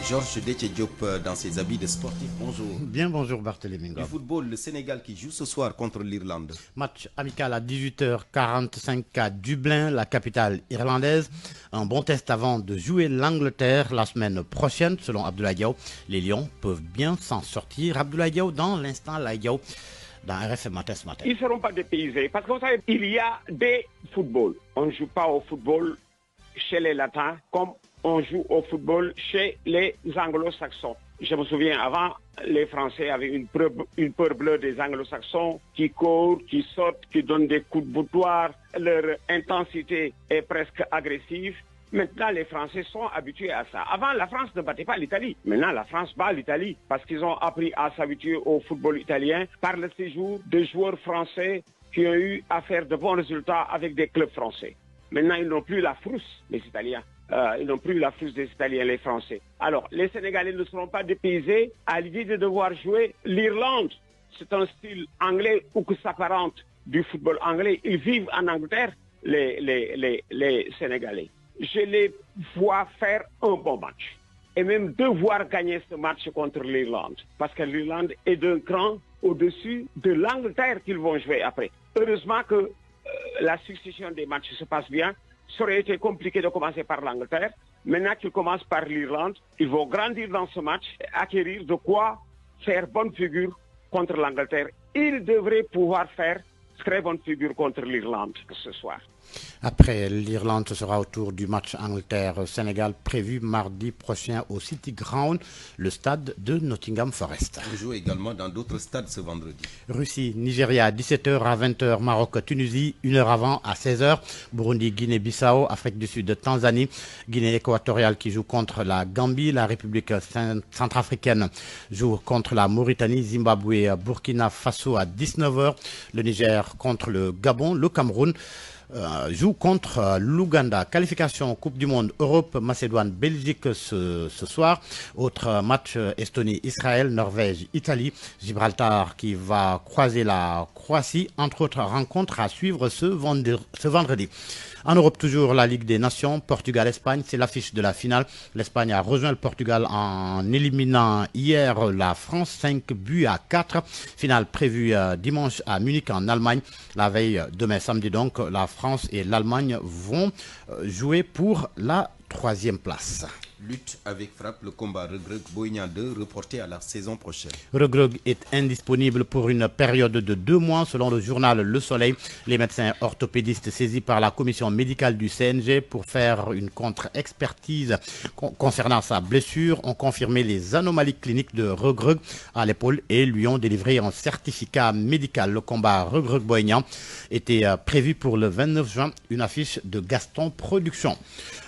Georges Déthié Diop dans ses habits de sportif. Bonjour. Bien bonjour Barthélémy Ngom. Du football, le Sénégal qui joue ce soir contre l'Irlande. Match amical à 18h45 à Dublin, la capitale irlandaise. Un bon test avant de jouer l'Angleterre la semaine prochaine, selon Abdoulaye Diaw. Les Lions peuvent bien s'en sortir. Abdoulaye Diaw dans l'instant, la Diaw dans RFM Matin ce matin. Ils ne seront pas dépaysés parce que vous savez, il y a des footballs. On ne joue pas au football chez les Latins comme on joue au football chez les Anglo-Saxons. Je me souviens, avant, les Français avaient une peur bleue des Anglo-Saxons qui courent, qui sautent, qui donnent des coups de boutoir. Leur intensité est presque agressive. Maintenant, les Français sont habitués à ça. Avant, la France ne battait pas l'Italie. Maintenant, la France bat l'Italie parce qu'ils ont appris à s'habituer au football italien par le séjour de joueurs français qui ont eu à faire de bons résultats avec des clubs français. Maintenant, ils n'ont plus la frousse, les Italiens. Ils n'ont plus la frousse des Italiens, les Français. Alors, les Sénégalais ne seront pas dépaysés à l'idée de devoir jouer l'Irlande. C'est un style anglais ou que s'apparente du football anglais. Ils vivent en Angleterre, les Sénégalais. Je les vois faire un bon match. Et même devoir gagner ce match contre l'Irlande. Parce que l'Irlande est d'un cran au-dessus de l'Angleterre qu'ils vont jouer après. Heureusement que la succession des matchs se passe bien. Ça aurait été compliqué de commencer par l'Angleterre. Maintenant qu'ils commencent par l'Irlande, ils vont grandir dans ce match, acquérir de quoi faire bonne figure contre l'Angleterre. Ils devraient pouvoir faire très bonne figure contre l'Irlande ce soir. Après l'Irlande, ce sera au tour du match Angleterre-Sénégal prévu mardi prochain au City Ground, le stade de Nottingham Forest. On joue également dans d'autres stades ce vendredi. Russie, Nigeria à 17h à 20h, Maroc, Tunisie, 1 heure avant à 16h, Burundi, Guinée-Bissau, Afrique du Sud, Tanzanie, Guinée équatoriale qui joue contre la Gambie, la République centrafricaine joue contre la Mauritanie, Zimbabwe, Burkina Faso à 19h, le Niger contre le Gabon, le Cameroun joue contre l'Ouganda. Qualification Coupe du Monde Europe, Macédoine, Belgique ce soir. Autre match Estonie, Israël, Norvège, Italie, Gibraltar qui va croiser la Croatie. Entre autres rencontres à suivre ce vendredi. En Europe toujours, la Ligue des Nations, Portugal-Espagne, c'est l'affiche de la finale. L'Espagne a rejoint le Portugal en éliminant hier la France 5-4. Finale prévue dimanche à Munich en Allemagne. La veille, demain samedi donc, la France et l'Allemagne vont jouer pour la 3e place. Lutte avec frappe, le combat Reug Boy Niang 2 reporté à la saison prochaine. Reug est indisponible pour une période de 2 mois selon le journal Le Soleil. Les médecins orthopédistes saisis par la commission médicale du CNG pour faire une contre-expertise concernant sa blessure ont confirmé les anomalies cliniques de Reug à l'épaule et lui ont délivré un certificat médical. Le combat Reug Boy Niang était prévu pour le 29 juin, une affiche de Gaston Productions.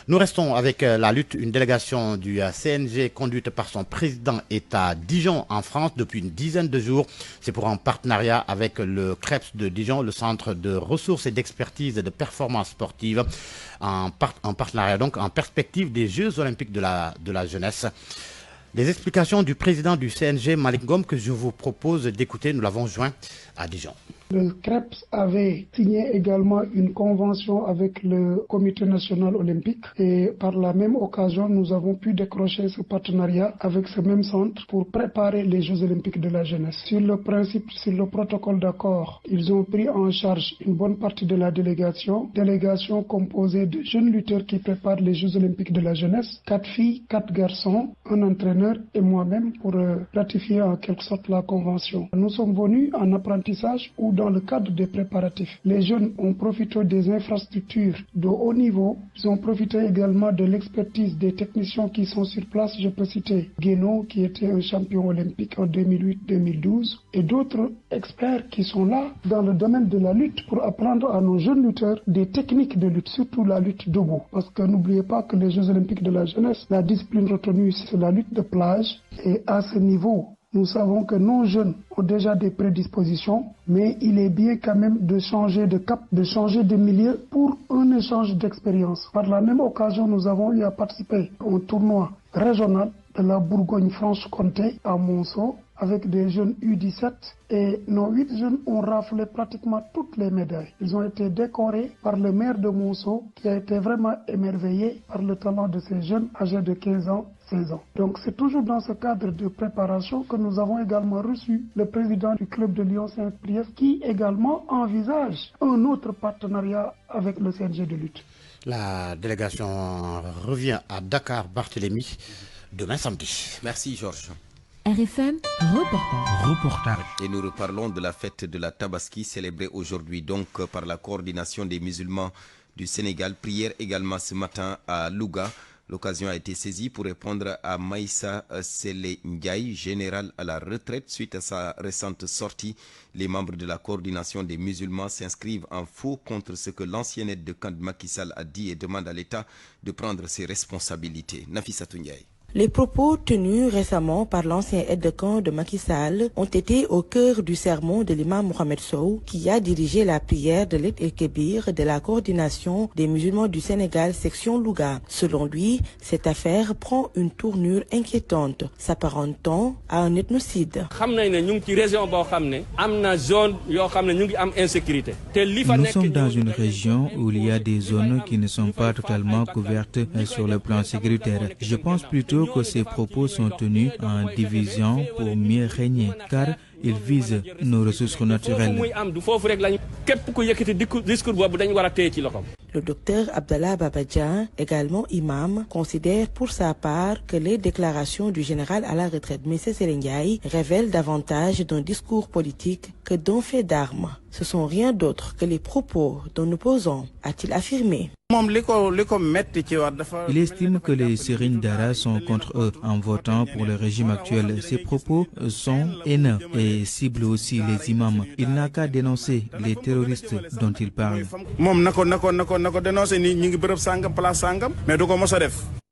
Nous restons avec la lutte. Une délégation du CNG conduite par son président est à Dijon en France depuis une dizaine de jours. C'est pour un partenariat avec le CREPS de Dijon, le centre de ressources et d'expertise et de performance sportive, en partenariat donc en perspective des Jeux olympiques de la jeunesse. Les explications du président du CNG, Malick Ngom, que je vous propose d'écouter, nous l'avons joint à Dijon. Le CREPS avait signé également une convention avec le Comité national olympique et par la même occasion, nous avons pu décrocher ce partenariat avec ce même centre pour préparer les Jeux olympiques de la jeunesse. Sur le principe, sur le protocole d'accord, ils ont pris en charge une bonne partie de la délégation composée de jeunes lutteurs qui préparent les Jeux olympiques de la jeunesse, 4 filles, 4 garçons, un entraîneur et moi-même pour ratifier en quelque sorte la convention. Nous sommes venus en apprentissage ou dans le cadre des préparatifs. Les jeunes ont profité des infrastructures de haut niveau. Ils ont profité également de l'expertise des techniciens qui sont sur place. Je peux citer Guéno, qui était un champion olympique en 2008-2012, et d'autres experts qui sont là dans le domaine de la lutte pour apprendre à nos jeunes lutteurs des techniques de lutte, surtout la lutte debout. Parce que n'oubliez pas que les Jeux olympiques de la jeunesse, la discipline retenue, c'est la lutte de plage. Et à ce niveau, nous savons que nos jeunes ont déjà des prédispositions, mais il est bien quand même de changer de cap, de changer de milieu pour un échange d'expérience. Par la même occasion, nous avons eu à participer au tournoi régional de la Bourgogne-Franche-Comté à Monceau avec des jeunes U17 et nos 8 jeunes ont raflé pratiquement toutes les médailles. Ils ont été décorés par le maire de Monceau qui a été vraiment émerveillé par le talent de ces jeunes âgés de 15 ans. 16 ans. Donc c'est toujours dans ce cadre de préparation que nous avons également reçu le président du club de Lyon-Saint-Priest qui également envisage un autre partenariat avec le CNG de lutte. La délégation revient à Dakar-Barthélemy demain samedi. Merci Georges. RFM reportage. Et nous reparlons de la fête de la Tabaski célébrée aujourd'hui donc par la coordination des musulmans du Sénégal. Prière également ce matin à Louga. L'occasion a été saisie pour répondre à Maïssa Sele Ndiaye, général à la retraite. Suite à sa récente sortie, les membres de la coordination des musulmans s'inscrivent en faux contre ce que l'ancien aide de camp de Macky Sall a dit et demande à l'État de prendre ses responsabilités. Nafissatou Ndiaye. Les propos tenus récemment par l'ancien aide-de-camp de Macky Sall ont été au cœur du sermon de l'imam Mohamed Sow qui a dirigé la prière de l'Eid el-Kébir de la coordination des musulmans du Sénégal section Louga. Selon lui, cette affaire prend une tournure inquiétante, s'apparentant à un ethnocide. Nous sommes dans une région où il y a des zones qui ne sont pas totalement couvertes sur le plan sécuritaire. Je pense plutôt que ces propos sont tenus en division pour mieux régner, car ils visent nos ressources naturelles. Le docteur Abdallah Babadjan, également imam, considère pour sa part que les déclarations du général à la retraite M. Selengaï révèlent davantage d'un discours politique que d'un fait d'armes. Ce sont rien d'autre que les propos d'un opposant, a-t-il affirmé. Il estime que les Serigne Dara sont contre eux en votant pour le régime actuel. Ces propos sont haineux et ciblent aussi les imams. Il n'a qu'à dénoncer les terroristes dont il parle.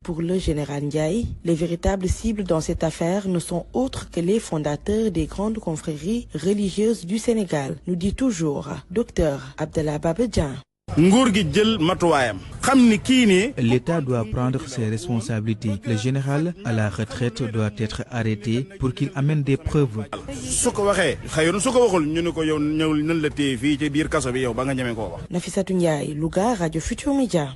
Pour le général Ndiaye, les véritables cibles dans cette affaire ne sont autres que les fondateurs des grandes confréries religieuses du Sénégal, nous dit toujours Dr Abdallah Babadjan. L'État doit prendre ses responsabilités. Le général à la retraite doit être arrêté pour qu'il amène des preuves. Nafissatou Ndiaye, Louga, Radio Futur Média.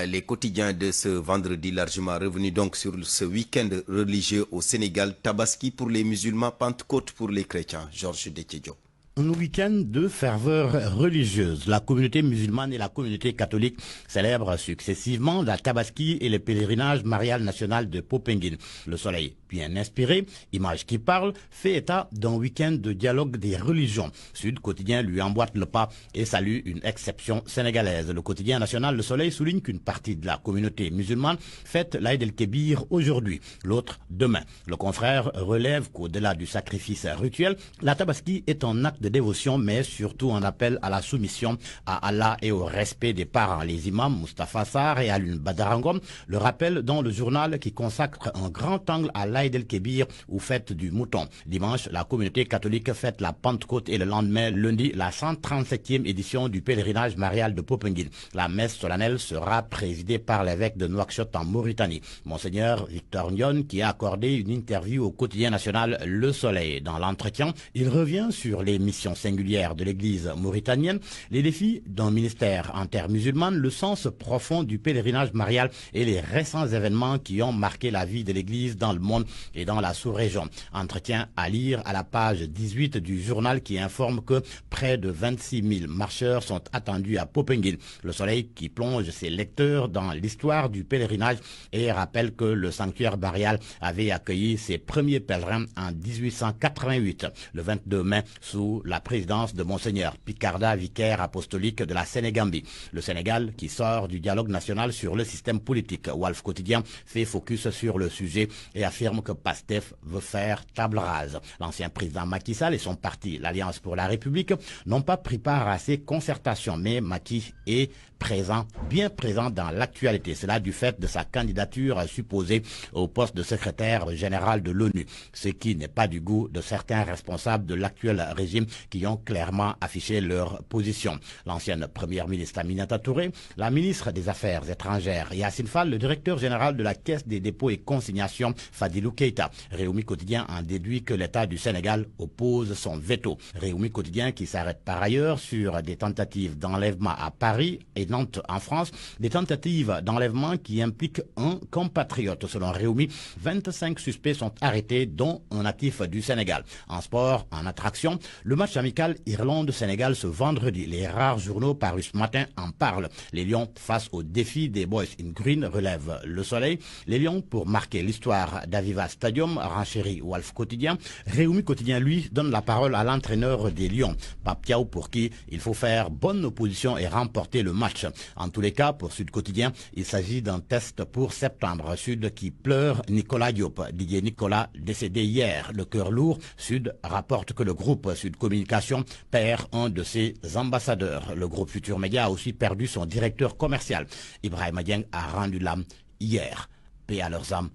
Les quotidiens de ce vendredi largement revenus donc sur ce week-end religieux au Sénégal. Tabaski pour les musulmans, Pentecôte pour les chrétiens. Georges Déthié. Un week-end de ferveur religieuse. La communauté musulmane et la communauté catholique célèbrent successivement la Tabaski et le pèlerinage marial national de Popenguine. Le soleil bien inspiré, image qui parle, fait état d'un week-end de dialogue des religions. Sud Quotidien lui emboîte le pas et salue une exception sénégalaise. Le quotidien national Le Soleil souligne qu'une partie de la communauté musulmane fête l'Aïd el-Kébir aujourd'hui, l'autre demain. Le confrère relève qu'au-delà du sacrifice rituel, la Tabaski est un acte de dévotion, mais surtout un appel à la soumission à Allah et au respect des parents. Les imams Moustapha Sarr et Alun Badarangom le rappellent dans le journal qui consacre un grand angle à l'Aïd el-Kébir ou fête du mouton. Dimanche, la communauté catholique fête la Pentecôte et le lendemain, lundi, la 137e édition du pèlerinage marial de Popenguine. La messe solennelle sera présidée par l'évêque de Nouakchott en Mauritanie, Monseigneur Victor Nyon, qui a accordé une interview au quotidien national Le Soleil. Dans l'entretien, il revient sur les missions singulières de l'église mauritanienne, les défis d'un ministère intermusulman, le sens profond du pèlerinage marial et les récents événements qui ont marqué la vie de l'église dans le monde et dans la sous-région. Entretien à lire à la page 18 du journal qui informe que près de 26 000 marcheurs sont attendus à Popenguine. Le Soleil qui plonge ses lecteurs dans l'histoire du pèlerinage et rappelle que le sanctuaire marial avait accueilli ses premiers pèlerins en 1888, le 22 mai, sous la présidence de Monseigneur Picarda, vicaire apostolique de la Sénégambie. Le Sénégal qui sort du dialogue national sur le système politique. Walf Quotidien fait focus sur le sujet et affirme que Pastef veut faire table rase. L'ancien président Macky Sall et son parti, l'Alliance pour la République, n'ont pas pris part à ces concertations, mais Macky est présent, bien présent dans l'actualité. Cela du fait de sa candidature supposée au poste de secrétaire général de l'ONU, ce qui n'est pas du goût de certains responsables de l'actuel régime qui ont clairement affiché leur position. L'ancienne première ministre Aminata Touré, la ministre des Affaires étrangères Yassine Fall, le directeur général de la Caisse des dépôts et consignations Fadilou Keïta. Réumi Quotidien en déduit que l'État du Sénégal oppose son veto. Réumi Quotidien qui s'arrête par ailleurs sur des tentatives d'enlèvement à Paris et Nantes en France, des tentatives d'enlèvement qui impliquent un compatriote. Selon Réumi, 25 suspects sont arrêtés, dont un natif du Sénégal. En sport, en attraction, le match amical Irlande-Sénégal ce vendredi. Les rares journaux parus ce matin en parlent. Les Lions face au défi des Boys in Green, relève Le Soleil. Les Lions pour marquer l'histoire d'Aviva Stadium, renchérit Walf Quotidien. Réumi Quotidien, lui, donne la parole à l'entraîneur des Lions, Pape Thiaw, pour qui il faut faire bonne opposition et remporter le match. En tous les cas, pour Sud Quotidien, il s'agit d'un test pour septembre. Sud qui pleure Nicolas Diop. Didier Nicolas, décédé hier. Le cœur lourd, Sud rapporte que le groupe Sud Communication perd un de ses ambassadeurs. Le groupe Futur Média a aussi perdu son directeur commercial. Ibrahima Dieng a rendu l'âme hier. Paix à leurs âmes,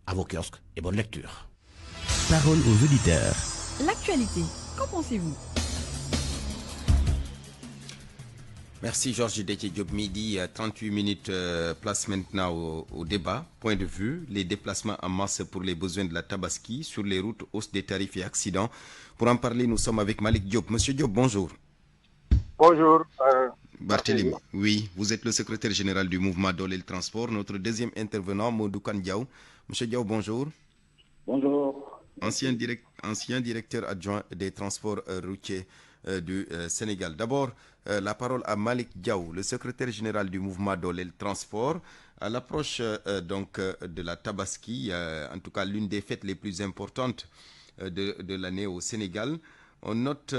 à vos kiosques et bonne lecture. Parole aux auditeurs. L'actualité, qu'en pensez-vous? Merci Georges Détié Diop. Midi, 38 minutes, place maintenant au débat. Point de vue, les déplacements en masse pour les besoins de la Tabaski sur les routes, hausse des tarifs et accidents. Pour en parler, nous sommes avec Malik Diop. Monsieur Diop, bonjour. Bonjour. Barthélémy, oui, vous êtes le secrétaire général du mouvement Dolel Transport. Notre deuxième intervenant, Modoukan Diaw. Monsieur Diaw, bonjour. Bonjour. Ancien directeur adjoint des transports routiers du Sénégal. D'abord, la parole à Malik Diaw, le secrétaire général du mouvement Dolel Transport. À l'approche donc de la Tabaski, en tout cas l'une des fêtes les plus importantes de l'année au Sénégal, on note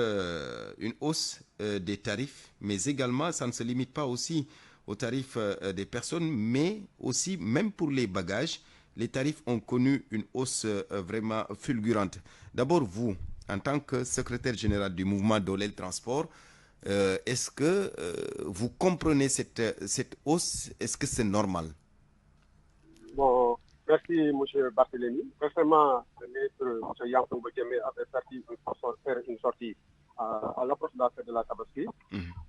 une hausse des tarifs, mais également ça ne se limite pas aussi aux tarifs des personnes, mais aussi même pour les bagages, les tarifs ont connu une hausse vraiment fulgurante. D'abord vous, en tant que secrétaire général du mouvement Dolel Transport, est-ce que vous comprenez cette hausse? Est-ce que c'est normal? Bon, merci M. Barthélémy. Récemment, le ministre M. Yankhoum Bodiemé avait faire une sortie à l'approche de la fête de la Tabaski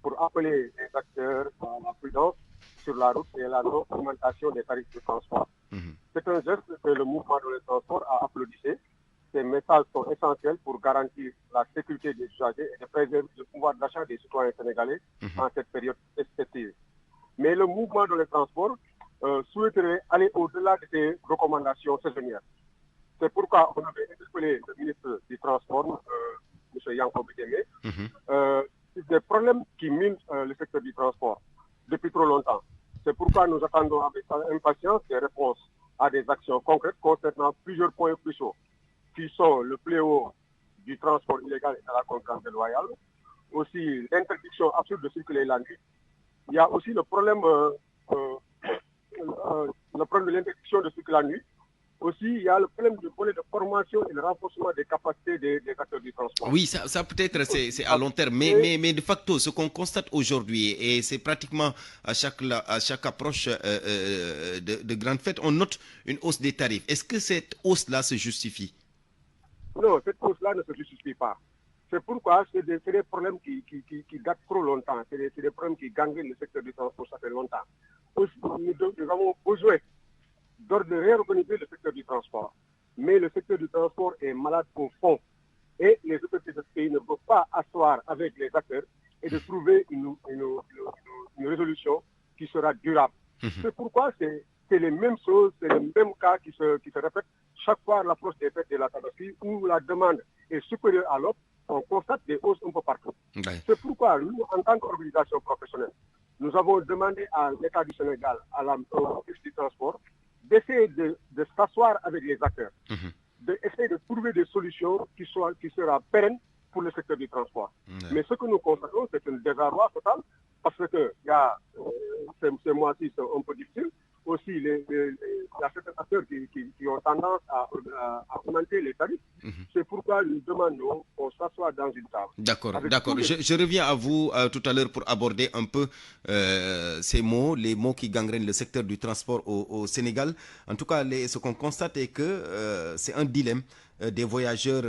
pour appeler les acteurs à la prudence sur la route et la non-augmentation des tarifs de transport. C'est un geste que le mouvement Dolel Transport a applaudissé. Ces messages sont essentiels pour garantir la sécurité des usagers et de préserver le pouvoir d'achat des citoyens sénégalais en cette période festive. Mais le mouvement Dolel Transport souhaiterait aller au-delà de ces recommandations saisonnières. C'est pourquoi on avait interpellé le ministre du Transport, M. Yanko Bédémé, c'est des problèmes qui minent le secteur du transport depuis trop longtemps. C'est pourquoi nous attendons avec impatience des réponses à des actions concrètes concernant plusieurs points cruciaux, qui sont le fléau du transport illégal et de la concurrence déloyale, aussi l'interdiction absurde de circuler la nuit. Il y a aussi le problème de l'interdiction de circuler la nuit. Aussi, il y a le problème du volet de formation et le renforcement des capacités des acteurs du transport. Oui, ça peut-être c'est à long terme, mais de facto, ce qu'on constate aujourd'hui, et c'est pratiquement à chaque approche de grande fête, on note une hausse des tarifs. Est-ce que cette hausse-là se justifie? Non, cette hausse-là ne se justifie pas. C'est pourquoi c'est des problèmes qui datent trop longtemps. C'est des problèmes qui gangrènent le secteur du transport, ça fait longtemps. Nous avons besoin de réorganiser le secteur du transport. Mais le secteur du transport est malade au fond. Et les autorités de ce pays ne peuvent pas asseoir avec les acteurs et de trouver une résolution qui sera durable. C'est pourquoi c'est les mêmes choses, c'est les mêmes cas qui se répètent chaque fois l'approche des fêtes de la tabaski où la demande est supérieure à l'offre. On constate des hausses un peu partout. C'est pourquoi nous, en tant qu'organisation professionnelle, nous avons demandé à l'État du Sénégal, à la ministre du Transport, d'essayer de s'asseoir avec les acteurs, d'essayer de trouver des solutions qui sera pérennes pour le secteur du transport. Mais ce que nous constatons, c'est un désarroi total, parce que ces mois-ci sont un peu difficiles. Aussi, il y a certains acteurs qui ont tendance à augmenter les tarifs. C'est pourquoi nous demandons qu'on s'assoie dans une table. D'accord. Je reviens à vous tout à l'heure pour aborder un peu ces mots, les mots qui gangrènent le secteur du transport au Sénégal. En tout cas, ce qu'on constate est que c'est un dilemme des voyageurs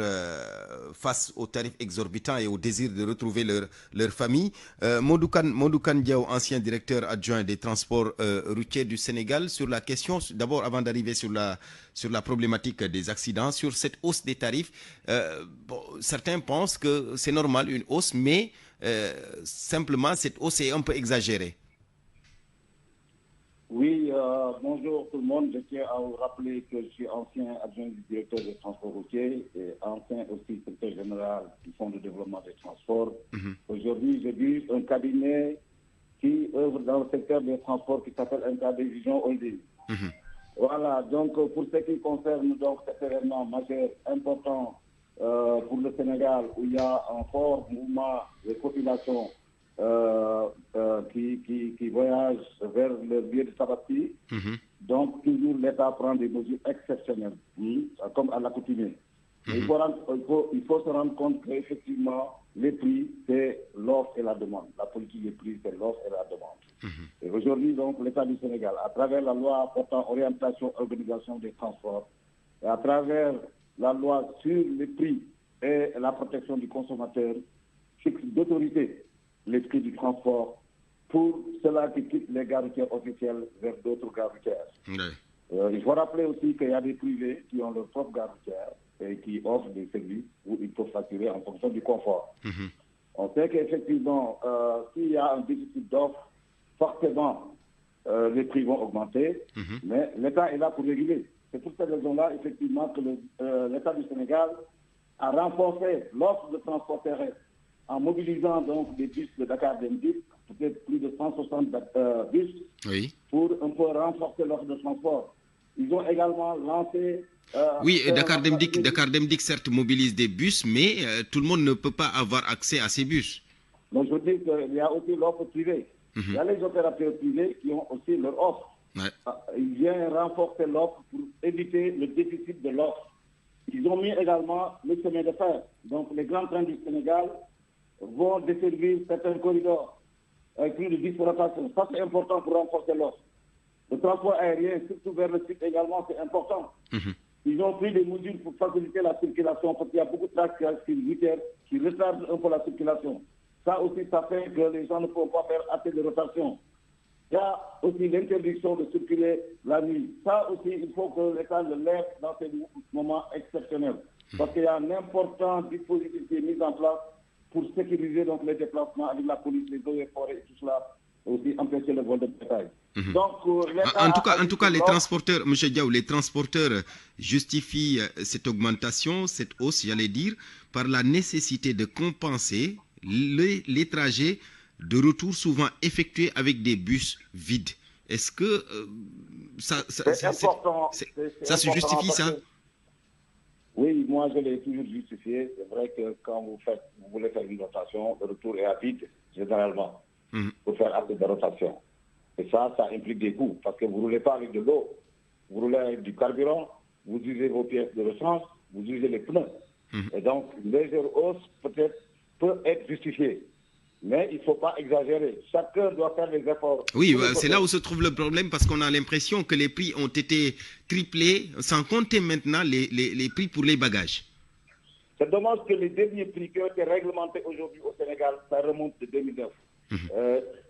face aux tarifs exorbitants et au désir de retrouver leur famille. Modoukan Diaw, ancien directeur adjoint des transports routiers du Sénégal, sur la question, d'abord avant d'arriver sur la problématique des accidents, sur cette hausse des tarifs, certains pensent que c'est normal une hausse, mais simplement cette hausse est un peu exagérée. Oui, bonjour tout le monde. Je tiens à vous rappeler que je suis ancien adjoint du directeur des transports routiers et ancien aussi secrétaire général du Fonds de développement des transports. Aujourd'hui, je dirige un cabinet qui œuvre dans le secteur des transports qui s'appelle NKD Vision Holding. Voilà, donc pour ce qui concerne donc cet événement majeur important pour le Sénégal, où il y a un fort mouvement de population qui voyagent vers le lieu de tabaski. Donc, toujours l'État prend des mesures exceptionnelles, comme à l'accoutumée. Il faut se rendre compte qu'effectivement, les prix, c'est l'offre et la demande. La politique des prix, c'est l'offre et la demande. Et aujourd'hui, donc, l'État du Sénégal, à travers la loi portant orientation et organisation des transports, et à travers la loi sur les prix et la protection du consommateur, fixe d'autorité les prix du transport pour ceux-là qui quittent les gares routières officielles vers d'autres gares routières. Il faut rappeler aussi qu'il y a des privés qui ont leur propre gare routière et qui offrent des services où ils peuvent facturer en fonction du confort. On sait qu'effectivement, s'il y a un déficit d'offres, forcément, les prix vont augmenter, mais l'État est là pour réguler. C'est pour cette raison-là, effectivement, que l'État du Sénégal a renforcé l'offre de transport terrestre en mobilisant donc des bus de Dakar Demdik, peut-être plus de 160 bus, pour un peu renforcer l'offre de transport. Ils ont également lancé... Dakar Demdik certes mobilise des bus, mais tout le monde ne peut pas avoir accès à ces bus. Donc je dis qu'il y a aussi l'offre privée. Il y a les opérateurs privés qui ont aussi leur offre. Ils viennent renforcer l'offre pour éviter le déficit de l'offre. Ils ont mis également le chemin de fer. Donc les grands trains du Sénégal vont desservir certains corridors avec plus de 10 rotations. Ça, c'est important pour renforcer l'offre. Le transport aérien, surtout vers le sud également, c'est important. Ils ont pris des mesures pour faciliter la circulation parce qu'il y a beaucoup de tracts qui retardent un peu la circulation. Ça aussi, ça fait que les gens ne peuvent pas faire assez de rotation. Il y a aussi l'interdiction de circuler la nuit. Ça aussi, il faut que l'État le lève dans ces moments exceptionnels. Parce qu'il y a un important dispositif qui est mis en place pour sécuriser donc les déplacements avec la police, les eaux et forêts et tout cela, aussi empêcher le vol de bétail. Donc, en tout cas, les transporteurs, M. Diaw, les transporteurs justifient cette augmentation, cette hausse, j'allais dire, par la nécessité de compenser les trajets de retour souvent effectués avec des bus vides. Est-ce que ça se justifie, ça? Oui, moi je l'ai toujours justifié. C'est vrai que quand vous voulez faire une rotation, le retour est à vide, généralement, pour faire assez de rotation. Et ça implique des coûts, parce que vous ne roulez pas avec de l'eau, vous roulez avec du carburant, vous usez vos pièces de rechange, vous usez les pneus. Et donc, une légère hausse peut être justifiée. Mais il ne faut pas exagérer. Chacun doit faire des efforts. Oui, c'est là où se trouve le problème, parce qu'on a l'impression que les prix ont été triplés, sans compter maintenant les prix pour les bagages. C'est dommage que les derniers prix qui ont été réglementés aujourd'hui au Sénégal, ça remonte de 2009.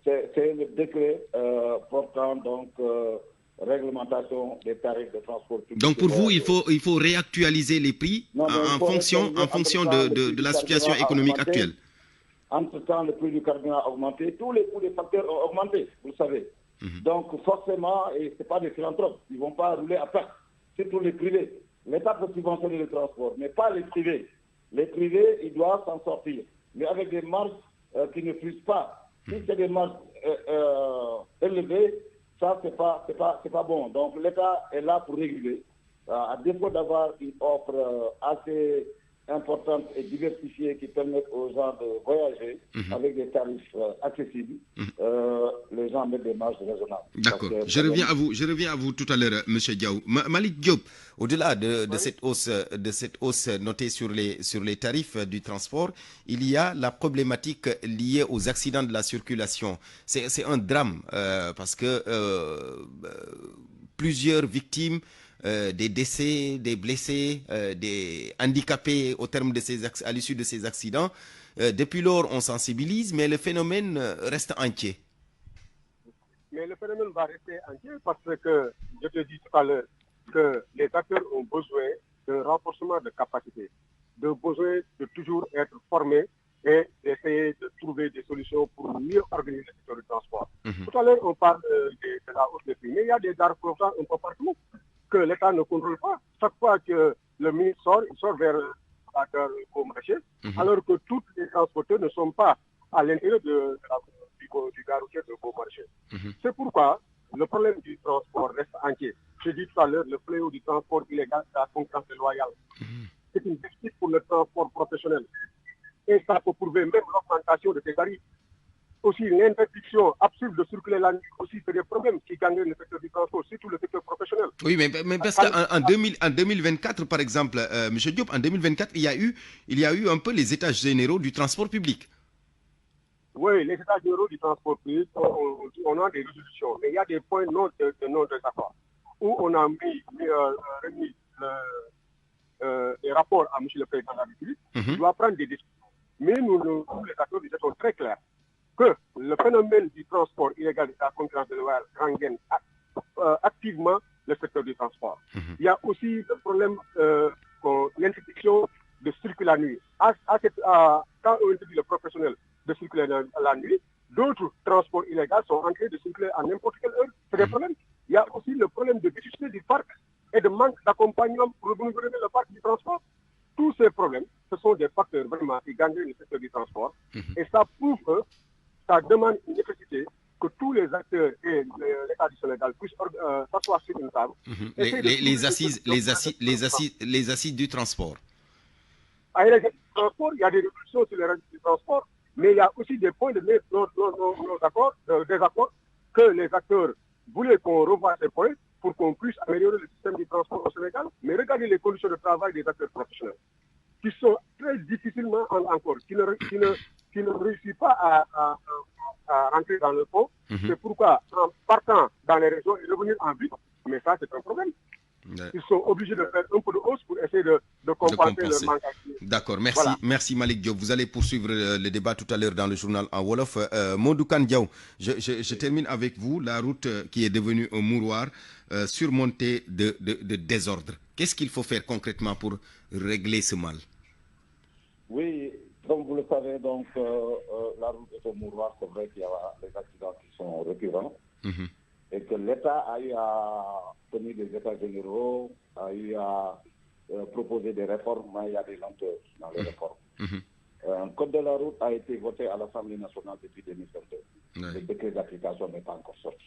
C'est le décret portant donc réglementation des tarifs de transport public. Donc pour vous, il faut réactualiser les prix en fonction de la situation économique actuelle. Entre-temps, le prix du carburant a augmenté, tous les coûts des facteurs ont augmenté, vous le savez. Donc forcément, et ce n'est pas des philanthropes, ils ne vont pas rouler à perte, c'est tous les privés. L'État peut subventionner le transport, mais pas les privés. Les privés, ils doivent s'en sortir, mais avec des marges qui ne fusent pas. Si c'est des marges élevées, ça, c'est pas bon. Donc l'État est là pour réguler. À défaut d'avoir une offre assez importante et diversifiée qui permettent aux gens de voyager avec des tarifs accessibles, les gens mettent des marges raisonnables. D'accord. Je reviens à vous tout à l'heure, M. Diaw. Malik Diop, au-delà de cette hausse notée sur les tarifs du transport, il y a la problématique liée aux accidents de la circulation. C'est un drame parce que plusieurs victimes, des décès, des blessés, des handicapés à l'issue de ces accidents. Depuis lors, on sensibilise, mais le phénomène reste entier. Mais le phénomène va rester entier parce que, je te dis tout à l'heure, que les acteurs ont besoin d'un renforcement de capacité, de besoin de toujours être formés et d'essayer de trouver des solutions pour mieux organiser le secteur du transport. Tout à l'heure, on parle de la hausse des prix, mais il y a des dards un peu partout que l'État ne contrôle pas. Chaque fois que le ministre sort, il sort vers le marché, alors que tous les transporteurs ne sont pas à l'intérieur du gare routier de Beaumarchais. C'est pourquoi le problème du transport reste entier. Je dis tout à l'heure, le fléau du transport illégal, c'est la concurrence déloyale. C'est une déficit pour le transport professionnel. Et ça peut prouver même l'augmentation de ces tarifs. Aussi, l'interdiction absurde de circuler la nuit, aussi, c'est des problèmes qui gagnent le secteur du transport, surtout le secteur professionnel. Oui, mais parce qu'en 2024, par exemple, M. Diop, en 2024, il y a eu un peu les états généraux du transport public. Oui, les états généraux du transport public, on a des résolutions, mais il y a des points non désaccord, où on a remis les rapports à M. le Président de la République, il doit prendre des décisions. Mais nous les acteurs, nous sommes très clairs que le phénomène du transport illégal de la concurrence de l'Ouest gangrène activement le secteur du transport. Il y a aussi le problème l'interdiction de circuler la nuit. Quand on interdit le professionnel de circuler la nuit, d'autres transports illégaux sont en train de circuler à n'importe quelle heure. C'est des problèmes. Il y a aussi le problème de difficulté du parc et de manque d'accompagnement pour renouveler le parc du transport. Tous ces problèmes, ce sont des facteurs vraiment qui gagnent le secteur du transport. Et ça prouve que ça demande une nécessité que tous les acteurs et l'État du Sénégal puissent s'asseoir sur une table. Les assises du transport. À les assises du transport, il y a des réductions sur les assises du transport, mais il y a aussi des points de désaccord que les acteurs voulaient qu'on revoie ces points pour qu'on puisse améliorer le système du transport au Sénégal. Mais regardez les conditions de travail des acteurs professionnels, qui sont très difficilement encore, qui ne réussissent pas à rentrer dans le fond. C'est pourquoi, en partant dans les régions et revenir en ville, mais ça, c'est un problème. Ils sont obligés de faire un peu de hausse pour essayer de compenser le manque. D'accord, merci, voilà. Merci Malik Diop. Vous allez poursuivre le débat tout à l'heure dans le journal en Wolof. Modoukan Diaw, je termine avec vous. La route qui est devenue un mouroir surmontée de désordre. Qu'est-ce qu'il faut faire concrètement pour régler ce mal? Oui, comme vous le savez, donc la route est un mouroir. C'est vrai qu'il y a des accidents qui sont récurrents. et que l'État a eu à tenir des états généraux, a eu à proposer des réformes, mais il y a des lenteurs dans les réformes. Un code de la route a été voté à l'Assemblée nationale depuis 2022. Le décret d'application n'est pas encore sorti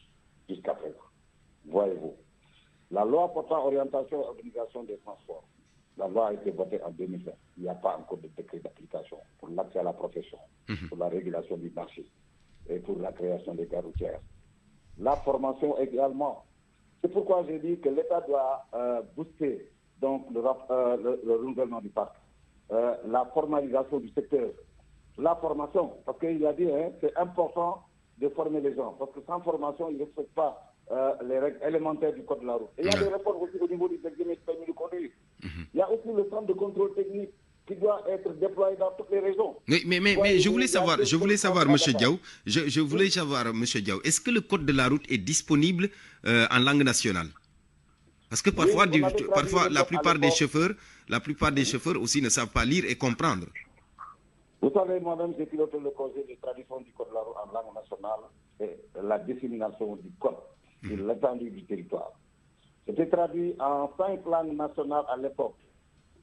jusqu'à présent. Voyez-vous. La loi portant orientation et organisation des transports, la loi a été votée en 2020. Il n'y a pas encore de décret d'application pour l'accès à la profession, pour la régulation du marché et pour la création des gares routières. La formation également. C'est pourquoi j'ai dit que l'État doit booster donc le renouvellement du parc, la formalisation du secteur, la formation, parce qu'il a dit c'est important de former les gens, parce que sans formation, ils ne respectent pas les règles élémentaires du code de la route. Et il y a des réformes aussi au niveau des examens de permis de conduire. Il y a aussi le centre de contrôle technique qui doit être déployé dans toutes les régions. Mais je voulais savoir, M. Diaw, est-ce que le code de la route est disponible en langue nationale? Parce que parfois, la plupart des chauffeurs aussi ne savent pas lire et comprendre. Vous savez, moi-même, j'ai piloté le projet de traduction du code de la route en langue nationale et la dissémination du code sur l'étendue du territoire. C'était traduit en 5 langues nationales à l'époque.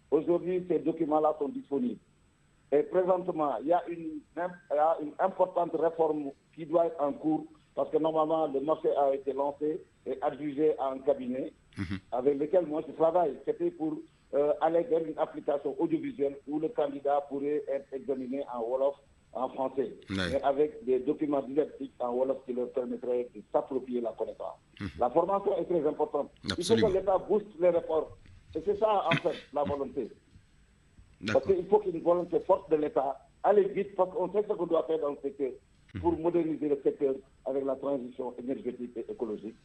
Aujourd'hui, ces documents-là sont disponibles. Et présentement, il y a une importante réforme qui doit être en cours parce que normalement, le marché a été lancé et adjugé à un cabinet avec lequel moi je travaille. C'était pour aller vers une application audiovisuelle où le candidat pourrait être examiné en Wolof, en français, mais avec des documents didactiques en Wolof qui leur permettraient de s'approprier la connaissance. La formation est très importante. Absolument. Il faut que l'État booste les réformes. Et c'est ça, en fait, la volonté. Parce qu'il faut qu'il y ait une volonté forte de l'État, aller vite, parce qu'on sait ce qu'on doit faire dans le secteur pour moderniser le secteur avec la transition énergétique et écologique.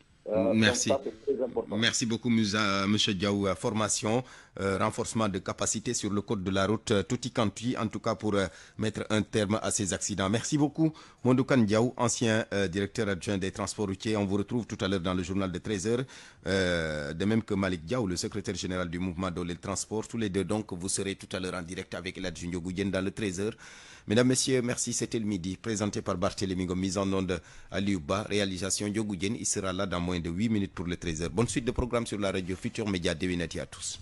Merci. Donc ça, c'est très important. Merci beaucoup, M. Diaw. Formation, renforcement de capacité sur le code de la route, tout y quanti, en tout cas pour mettre un terme à ces accidents. Merci beaucoup, Mondoukan Diaw, ancien directeur adjoint des transports routiers. On vous retrouve tout à l'heure dans le journal de 13h, de même que Malik Diaw, le secrétaire général du mouvement Dolel Transport. Tous les deux, donc, vous serez tout à l'heure en direct avec Eladji Ndiogou dans le 13h. Mesdames, Messieurs, merci. C'était le midi, présenté par Barthélémy Ngom, mise en onde à Liouba, réalisation Ndiogou Diène. Il sera là dans moins de 8 minutes pour le 13h. Bonne suite de programme sur la radio Futur Média. Devinati à tous.